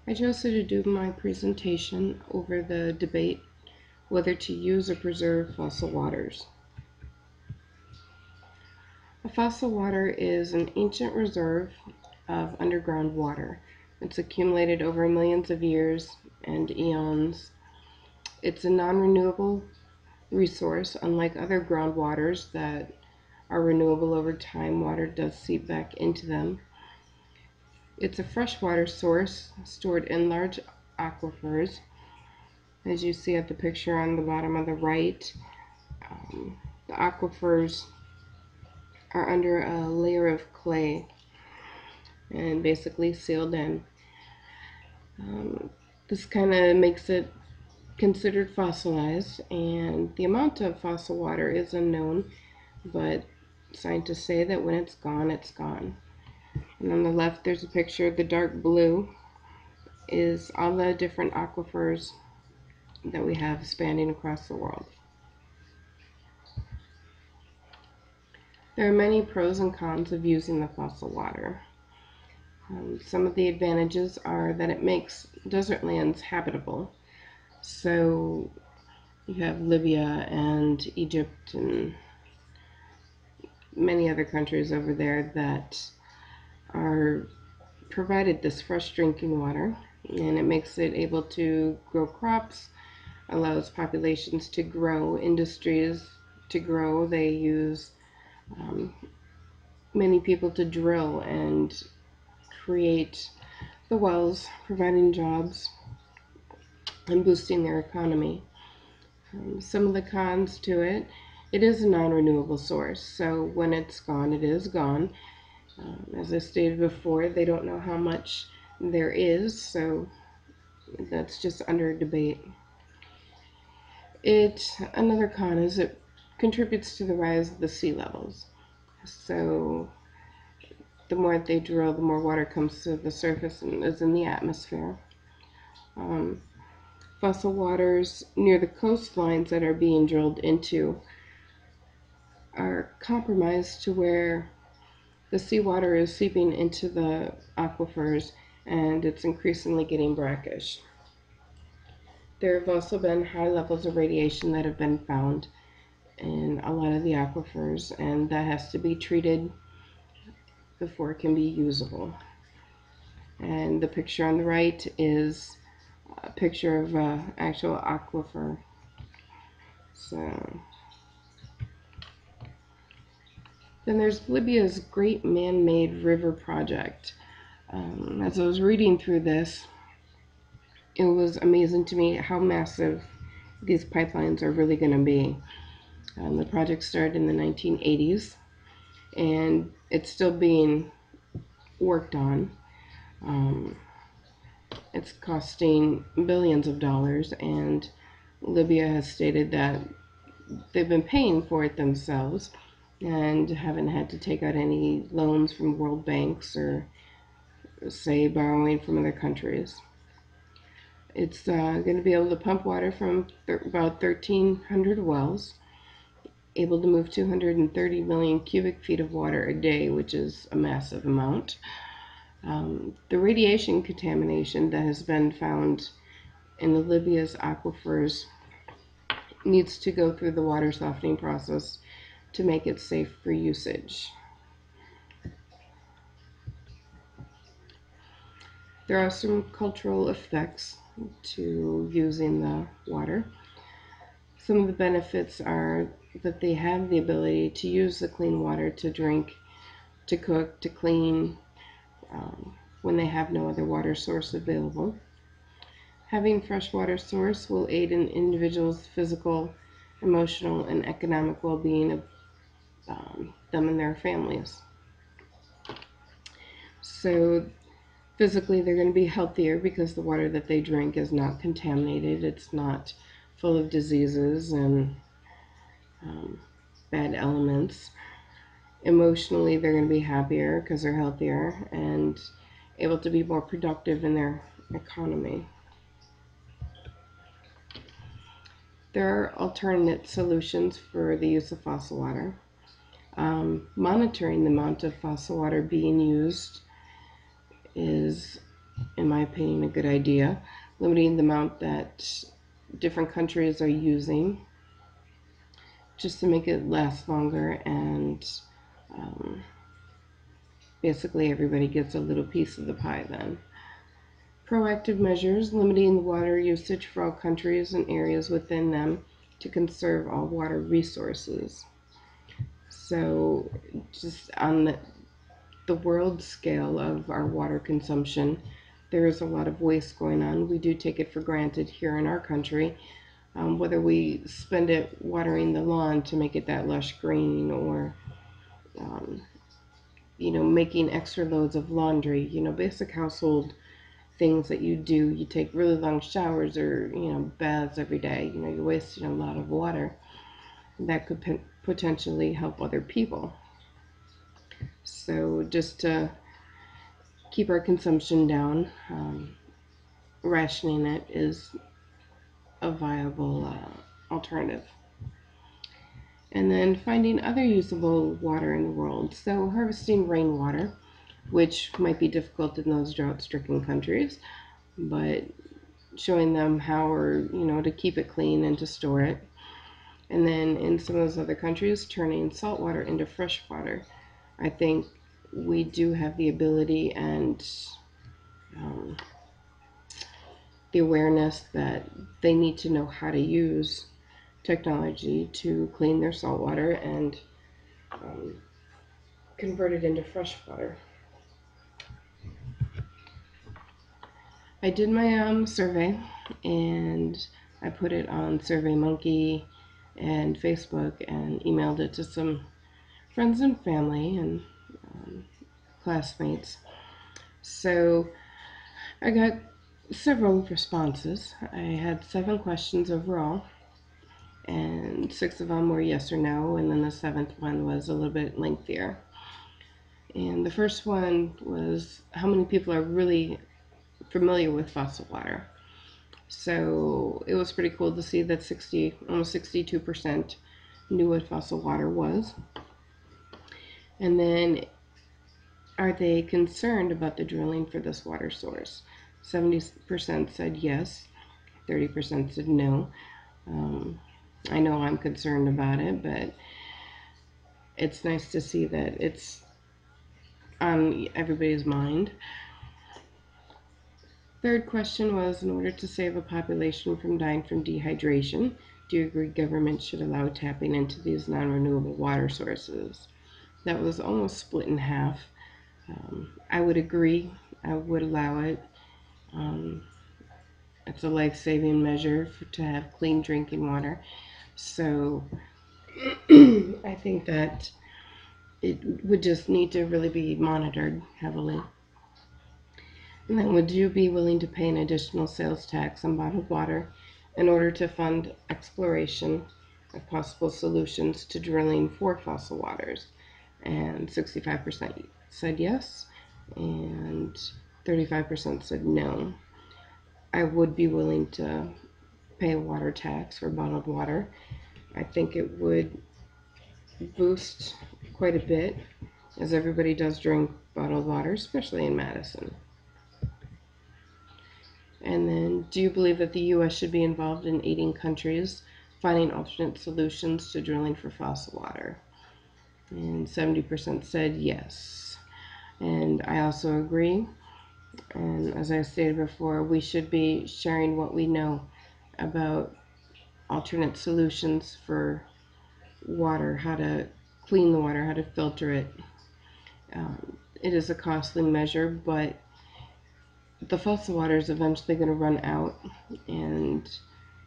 I chose to do my presentation over the debate whether to use or preserve fossil waters. A fossil water is an ancient reserve of underground water. It's accumulated over millions of years and eons. It's a non-renewable resource, unlike other groundwaters that are renewable over time. Water does seep back into them. It's a freshwater source stored in large aquifers. As you see at the picture on the bottom of the right, the aquifers are under a layer of clay and basically sealed in. This kind of makes it considered fossilized, and the amount of fossil water is unknown, but scientists say that when it's gone, it's gone. And on the left, there's a picture. The dark blue is all the different aquifers that we have spanning across the world. There are many pros and cons of using the fossil water. Some of the advantages are that it makes desert lands habitable. So you have Libya and Egypt and many other countries over there that are provided this fresh drinking water, and it makes it able to grow crops, allows populations to grow, industries to grow. They use many people to drill and create the wells, providing jobs and boosting their economy. Some of the cons to it: it is a non-renewable source, so when it's gone, it is gone. As I stated before, they don't know how much there is, so that's just under debate. Another con is it contributes to the rise of the sea levels. So the more they drill, the more water comes to the surface and is in the atmosphere. Fossil waters near the coastlines that are being drilled into are compromised to where the seawater is seeping into the aquifers and it's increasingly getting brackish. There have also been high levels of radiation that have been found in a lot of the aquifers, and that has to be treated before it can be usable. And the picture on the right is a picture of an actual aquifer. So then there's Libya's Great Man-Made River Project. As I was reading through this, it was amazing to me how massive these pipelines are really going to be. The project started in the 1980s, and it's still being worked on. It's costing billions of dollars, and Libya has stated that they've been paying for it themselves and haven't had to take out any loans from world banks or, say, borrowing from other countries. It's going to be able to pump water from about 1,300 wells, able to move 230 million cubic feet of water a day, which is a massive amount. The radiation contamination that has been found in the Libya's aquifers needs to go through the water softening process to make it safe for usage. There are some cultural effects to using the water. Some of the benefits are that they have the ability to use the clean water to drink, to cook, to clean, when they have no other water source available. Having fresh water source will aid an individual's physical, emotional, and economic well-being of them and their families. So physically, they're going to be healthier because the water that they drink is not contaminated. It's not full of diseases and bad elements. Emotionally, they're going to be happier because they're healthier and able to be more productive in their economy. There are alternate solutions for the use of fossil water. Monitoring the amount of fossil water being used is in my opinion, a good idea. Limiting the amount that different countries are using just to make it last longer, and um, basically everybody gets a little piece of the pie then. Proactive measures, limiting the water usage for all countries and areas within them to conserve all water resources. So just on the world scale of our water consumption, there is a lot of waste going on. We do take it for granted here in our country, whether we spend it watering the lawn to make it that lush green, or um, making extra loads of laundry, basic household things that you do. You take really long showers, or baths every day. You're wasting a lot of water that could potentially help other people. So just to keep our consumption down, rationing it is a viable alternative. And then finding other usable water in the world. So harvesting rainwater, which might be difficult in those drought-stricken countries, but showing them how, or to keep it clean and to store it. And then in some of those other countries, turning salt water into fresh water. I think we do have the ability and the awareness that they need to know how to use technology to clean their salt water and convert it into fresh water. I did my survey, and I put it on SurveyMonkey and Facebook, and emailed it to some friends and family and classmates. So I got several responses. I had 7 questions overall, and 6 of them were yes or no, and then the 7th one was a little bit lengthier. And the first one was how many people are really familiar with fossil water. So it was pretty cool to see that almost 62% knew what fossil water was. And then, are they concerned about the drilling for this water source? 70% said yes, 30% said no. I know I'm concerned about it, but it's nice to see that it's on everybody's mind. Third question was, in order to save a population from dying from dehydration, do you agree government should allow tapping into these non-renewable water sources? That was almost split in half. I would agree. I would allow it. It's a life-saving measure to have clean drinking water. So I think that it would just need to really be monitored heavily. And then, would you be willing to pay an additional sales tax on bottled water in order to fund exploration of possible solutions to drilling for fossil waters? And 65% said yes, and 35% said no. I would be willing to pay a water tax for bottled water. I think it would boost quite a bit, as everybody does drink bottled water, especially in Madison. And then, do you believe that the U.S. should be involved in aiding countries finding alternate solutions to drilling for fossil water? And 70% said yes. And I also agree. And as I stated before, we should be sharing what we know about alternate solutions for water, how to clean the water, how to filter it. It is a costly measure, but the fossil water is eventually going to run out, and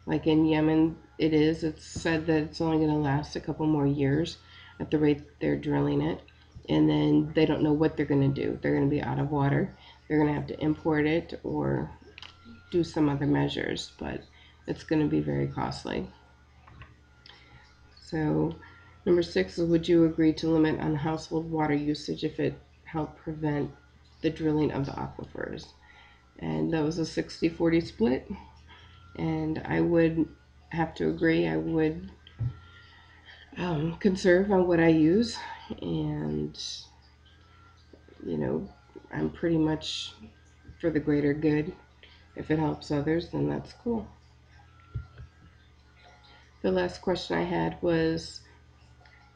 like in Yemen, it's said that it's only going to last a couple more years at the rate they're drilling it, and then they don't know what they're going to do. They're going to be out of water. They're going to have to import it or do some other measures, but it's going to be very costly. So number 6 is, would you agree to limit on household water usage if it helped prevent the drilling of the aquifers? And that was a 60-40 split, and I would have to agree. I would conserve on what I use, and I'm pretty much for the greater good. If it helps others, then that's cool. The last question I had was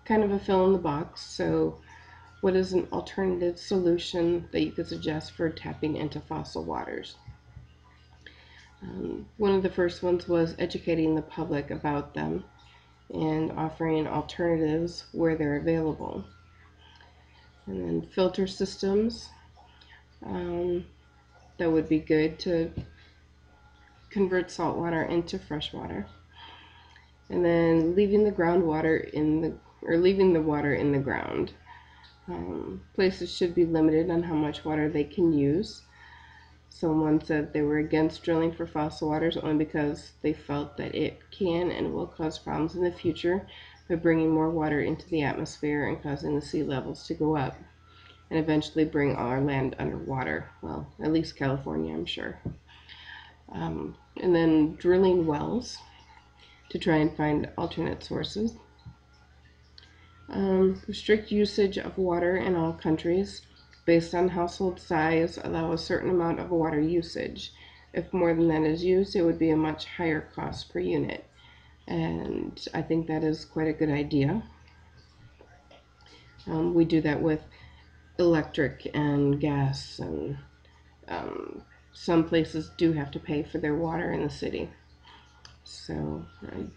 kind of a fill in the box. So, what is an alternative solution that you could suggest for tapping into fossil waters? One of the first ones was educating the public about them and offering alternatives where they're available. And then filter systems, that would be good to convert salt water into fresh water. And then leaving the water in the ground. Places should be limited on how much water they can use. Someone said they were against drilling for fossil waters only because they felt that it can and will cause problems in the future by bringing more water into the atmosphere and causing the sea levels to go up and eventually bring all our land underwater. Well, at least California, I'm sure. And then drilling wells to try and find alternate sources. Restrict usage of water in all countries. Based on household size, allow a certain amount of water usage. If more than that is used, it would be a much higher cost per unit. And I think that is quite a good idea. We do that with electric and gas, and some places do have to pay for their water in the city. So I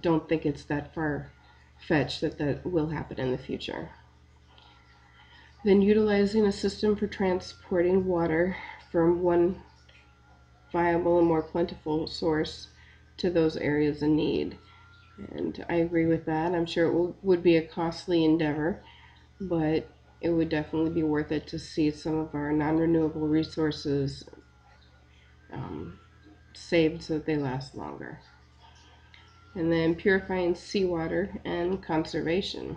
don't think it's that far-fetched that will happen in the future. Then utilizing a system for transporting water from one viable and more plentiful source to those areas in need. And I agree with that. I'm sure it would be a costly endeavor, but it would definitely be worth it to see some of our non-renewable resources saved so that they last longer. And then purifying seawater and conservation.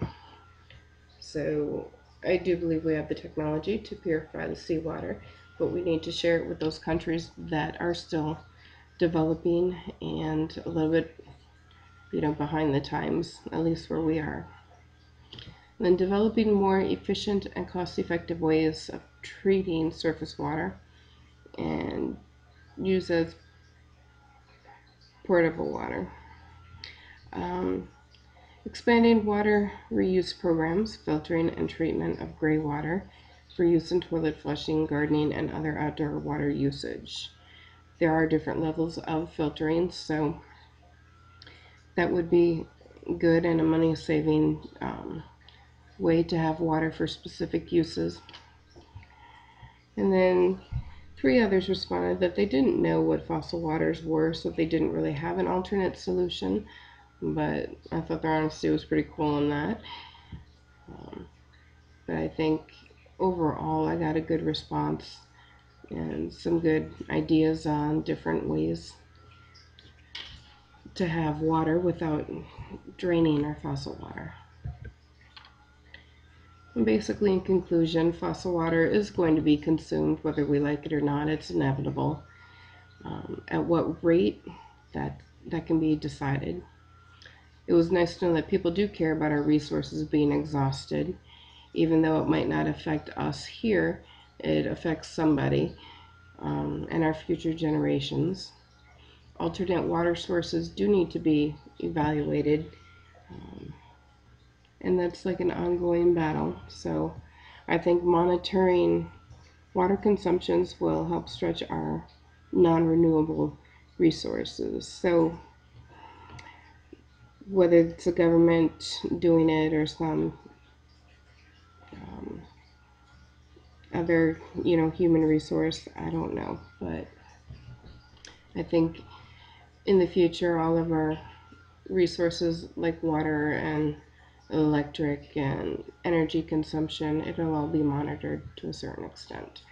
So I do believe we have the technology to purify the seawater, but we need to share it with those countries that are still developing and a little bit, behind the times, at least where we are. And then developing more efficient and cost-effective ways of treating surface water and use as portable water. Expanding water reuse programs, filtering and treatment of gray water for use in toilet flushing, gardening, and other outdoor water usage. There are different levels of filtering, so that would be good and a money-saving way to have water for specific uses. And then 3 others responded that they didn't know what fossil waters were, so they didn't really have an alternate solution. But I thought their honesty was pretty cool on that. But I think overall I got a good response and some good ideas on different ways to have water without draining our fossil water. And basically, in conclusion, fossil water is going to be consumed whether we like it or not. It's inevitable. At what rate, that can be decided. It was nice to know that people do care about our resources being exhausted. Even though it might not affect us here, it affects somebody and our future generations. Alternate water sources do need to be evaluated, and that's like an ongoing battle. So I think monitoring water consumptions will help stretch our non-renewable resources. So whether it's a government doing it or some other, human resource, I don't know. But I think in the future, all of our resources like water and electric and energy consumption, it'll all be monitored to a certain extent.